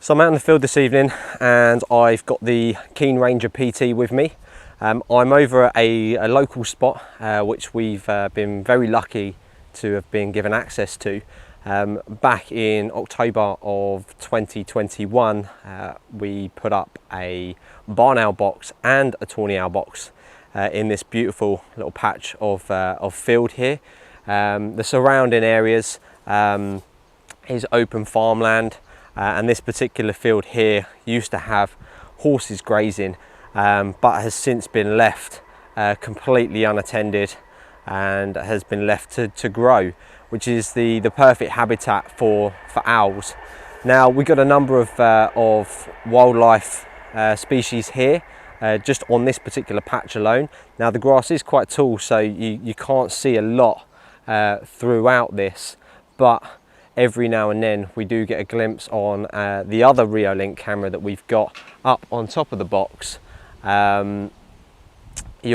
So I'm out in the field this evening and I've got the Keen Ranger PT with me. I'm over at a local spot which we've been very lucky to have been given access to. Back in October of 2021 we put up a barn owl box and a tawny owl box in this beautiful little patch of field here. The surrounding areas is open farmland. And this particular field here used to have horses grazing, but has since been left completely unattended and has been left to grow, which is the perfect habitat for owls. Now we've got a number of wildlife species here just on this particular patch alone. Now the grass is quite tall, so you can't see a lot throughout this, but every now and then we do get a glimpse on the other Reolink camera that we've got up on top of the box. You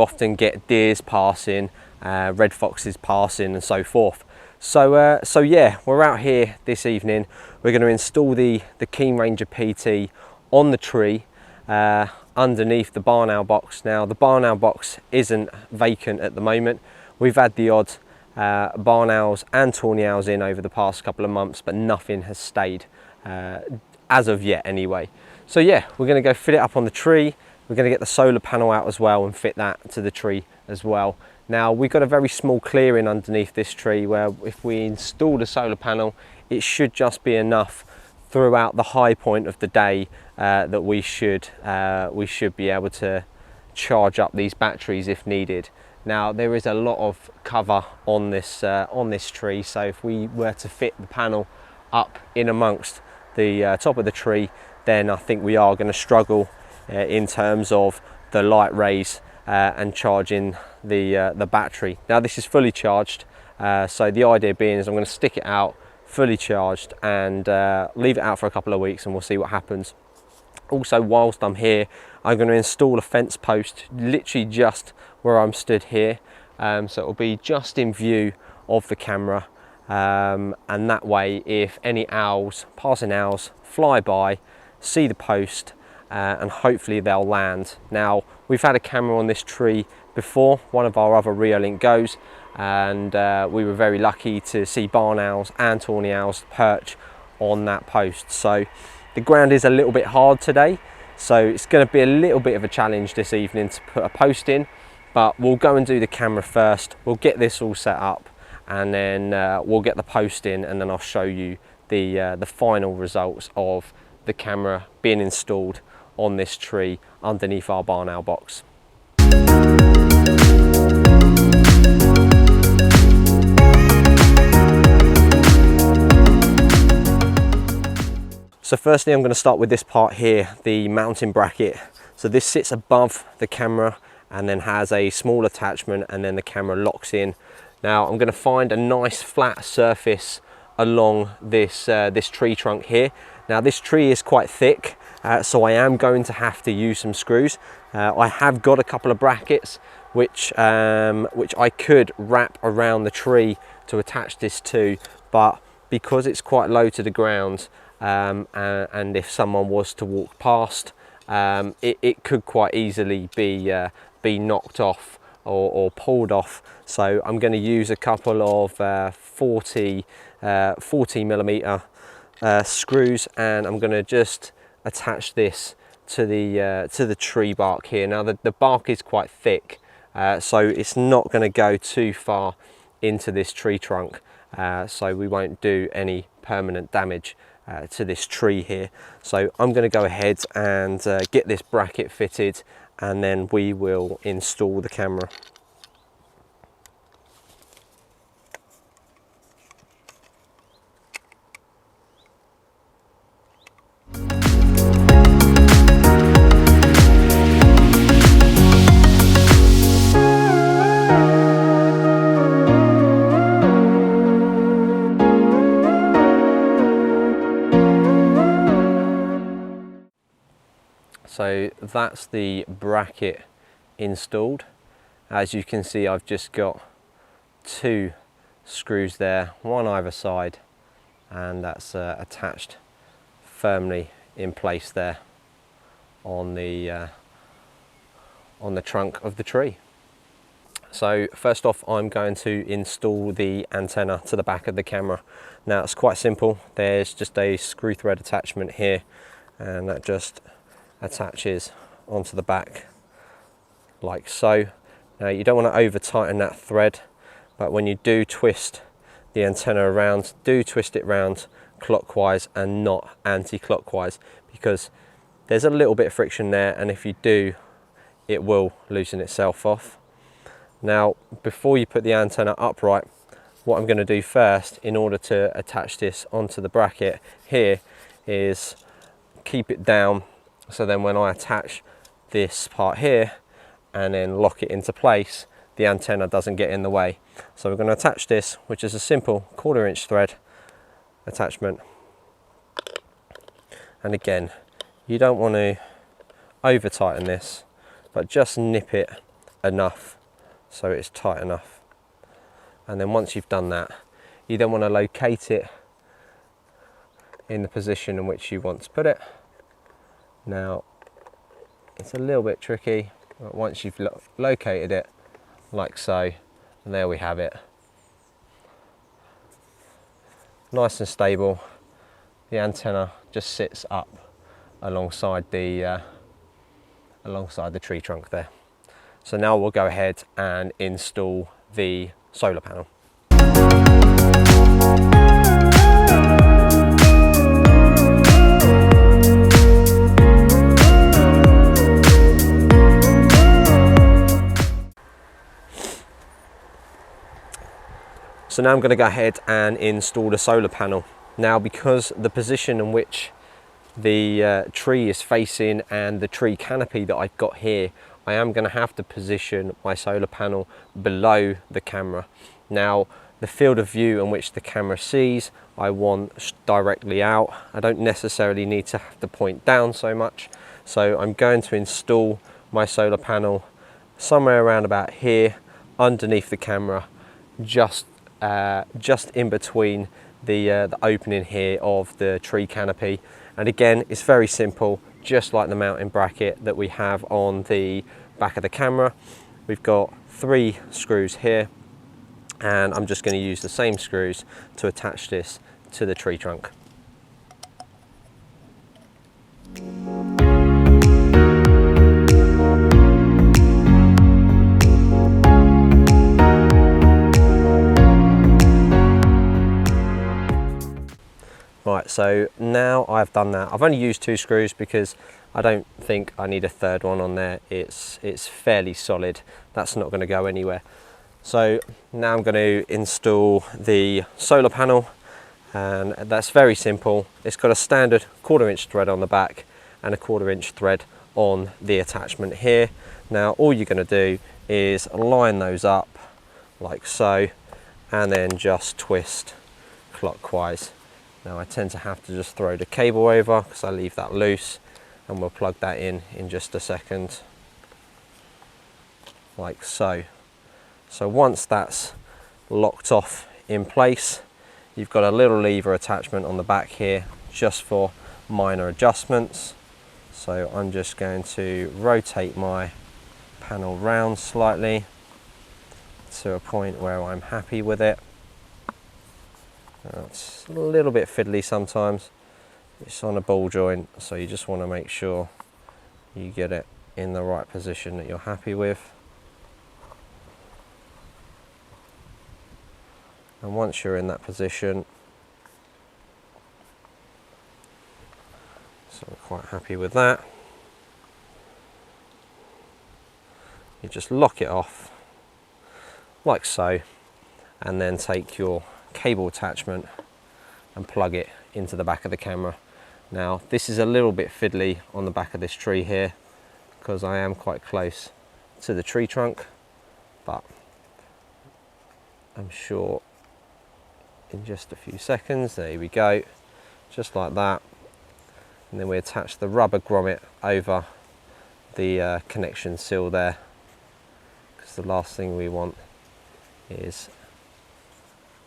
often get deers passing, red foxes passing and so forth. So yeah, we're out here this evening. We're going to install the Keen Ranger PT on the tree underneath the barn owl box. Now the barn owl box isn't vacant at the moment. We've had the odd barn owls and tawny owls in over the past couple of months, but nothing has stayed as of yet anyway. So yeah, we're going to go fit it up on the tree. We're going to get the solar panel out as well and fit that to the tree as well. Now we've got a very small clearing underneath this tree where if we install the solar panel, it should just be enough throughout the high point of the day that we should be able to charge up these batteries if needed. Now there is a lot of cover on this tree, so if we were to fit the panel up in amongst the top of the tree, then I think we are going to struggle in terms of the light rays and charging the battery. Now this is fully charged, so the idea being is I'm going to stick it out fully charged and leave it out for a couple of weeks and we'll see what happens. Also, whilst I'm here, I'm going to install a fence post literally just where I'm stood here, so it'll be just in view of the camera, and that way if any passing owls fly by, see the post, and hopefully they'll land. Now we've had a camera on this tree before, one of our other Reolink Go's, and we were very lucky to see barn owls and tawny owls perch on that post. So the ground is a little bit hard today, so it's going to be a little bit of a challenge this evening to put a post in, but we'll go and do the camera first. We'll get this all set up and then we'll get the post in, and then I'll show you the final results of the camera being installed on this tree underneath our barn owl box. So firstly I'm going to start with this part here, the mounting bracket. So this sits above the camera and then has a small attachment, and then the camera locks in. Now I'm going to find a nice flat surface along this tree trunk here. Now this tree is quite thick, so I am going to have to use some screws. I have got a couple of brackets which I could wrap around the tree to attach this to, but because it's quite low to the ground, and if someone was to walk past, it could quite easily be knocked off or pulled off. So I'm going to use a couple of 40 millimeter screws, and I'm going to just attach this to the tree bark here. Now the bark is quite thick, so it's not going to go too far into this tree trunk, so we won't do any permanent damage to this tree here. So I'm going to go ahead and get this bracket fitted, and then we will install the camera. So that's the bracket installed. As you can see, I've just got 2 screws there, one either side, and that's attached firmly in place there on the trunk of the tree. So first off, I'm going to install the antenna to the back of the camera. Now it's quite simple. There's just a screw thread attachment here, and that just attaches onto the back like so. Now you don't want to over tighten that thread, but when you do twist the antenna around, do twist it round clockwise and not anti-clockwise, because there's a little bit of friction there, and if you do, it will loosen itself off. Now before you put the antenna upright, what I'm going to do first in order to attach this onto the bracket here is keep it down, so then when I attach this part here and then lock it into place, the antenna doesn't get in the way. So we're going to attach this, which is a simple 1/4 inch thread attachment. And again, you don't want to over tighten this, but just nip it enough so it's tight enough. And then once you've done that, you then want to locate it in the position in which you want to put it. Now it's a little bit tricky, but once you've located it like so, and there we have it, nice and stable. The antenna just sits up alongside the tree trunk there. So now we'll go ahead and install the solar panel. So now I'm going to go ahead and install the solar panel. Now, because the position in which the tree is facing and the tree canopy that I've got here, I am going to have to position my solar panel below the camera. Now, the field of view in which the camera sees, I want directly out. I don't necessarily need to have to point down so much. So I'm going to install my solar panel somewhere around about here, underneath the camera, just in between the opening here of the tree canopy. And again, it's very simple, just like the mounting bracket that we have on the back of the camera. We've got 3 screws here, and I'm just going to use the same screws to attach this to the tree trunk. Right, so now I've done that. I've only used 2 screws because I don't think I need a third one on there. It's fairly solid. That's not going to go anywhere. So now I'm going to install the solar panel, and that's very simple. It's got a standard 1/4 inch thread on the back and a 1/4 inch thread on the attachment here. Now all you're going to do is line those up like so, and then just twist clockwise. Now I tend to have to just throw the cable over because I leave that loose, and we'll plug that in just a second, like so. So once that's locked off in place, you've got a little lever attachment on the back here just for minor adjustments. So I'm just going to rotate my panel round slightly to a point where I'm happy with it. It's a little bit fiddly sometimes. It's on a ball joint, so you just want to make sure you get it in the right position that you're happy with. And once you're in that position, so I'm quite happy with that, you just lock it off like so, and then take your cable attachment and plug it into the back of the camera. Now this is a little bit fiddly on the back of this tree here because I am quite close to the tree trunk, but I'm sure in just a few seconds, there we go, just like that. And then we attach the rubber grommet over the connection seal there, because the last thing we want is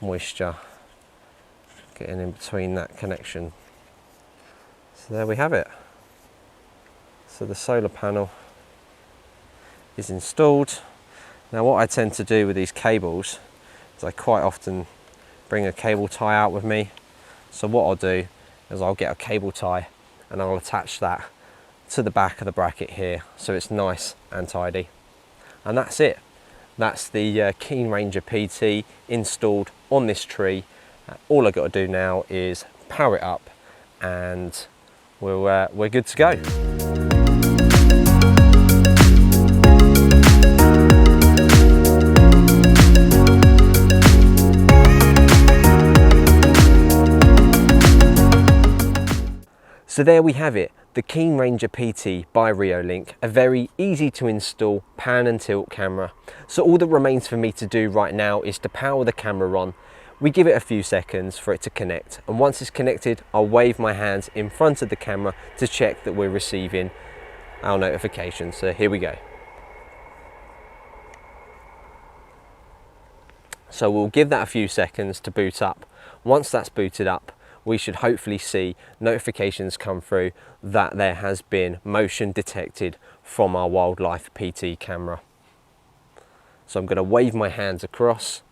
moisture getting in between that connection So there we have it. So the solar panel is installed. Now what I tend to do with these cables is I quite often bring a cable tie out with me. So what I'll do is I'll get a cable tie and I'll attach that to the back of the bracket here so it's nice and tidy. And that's it. That's the Keen Ranger PT installed on this tree. All I've got to do now is power it up and we're good to go. So there we have it, the Keen Ranger PT by Reolink, a very easy to install pan and tilt camera. So all that remains for me to do right now is to power the camera on. We give it a few seconds for it to connect, and once it's connected, I'll wave my hands in front of the camera to check that we're receiving our notifications. So here we go. So we'll give that a few seconds to boot up. Once that's booted up, we should hopefully see notifications come through that there has been motion detected from our wildlife PT camera. So I'm going to wave my hands across,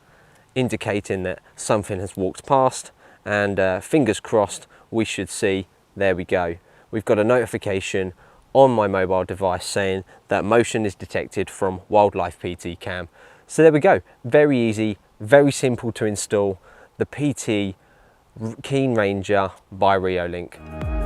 indicating that something has walked past, and fingers crossed we should see, there we go. We've got a notification on my mobile device saying that motion is detected from wildlife PT cam. So there we go, very easy, very simple to install, the PT Keen Ranger by Reolink.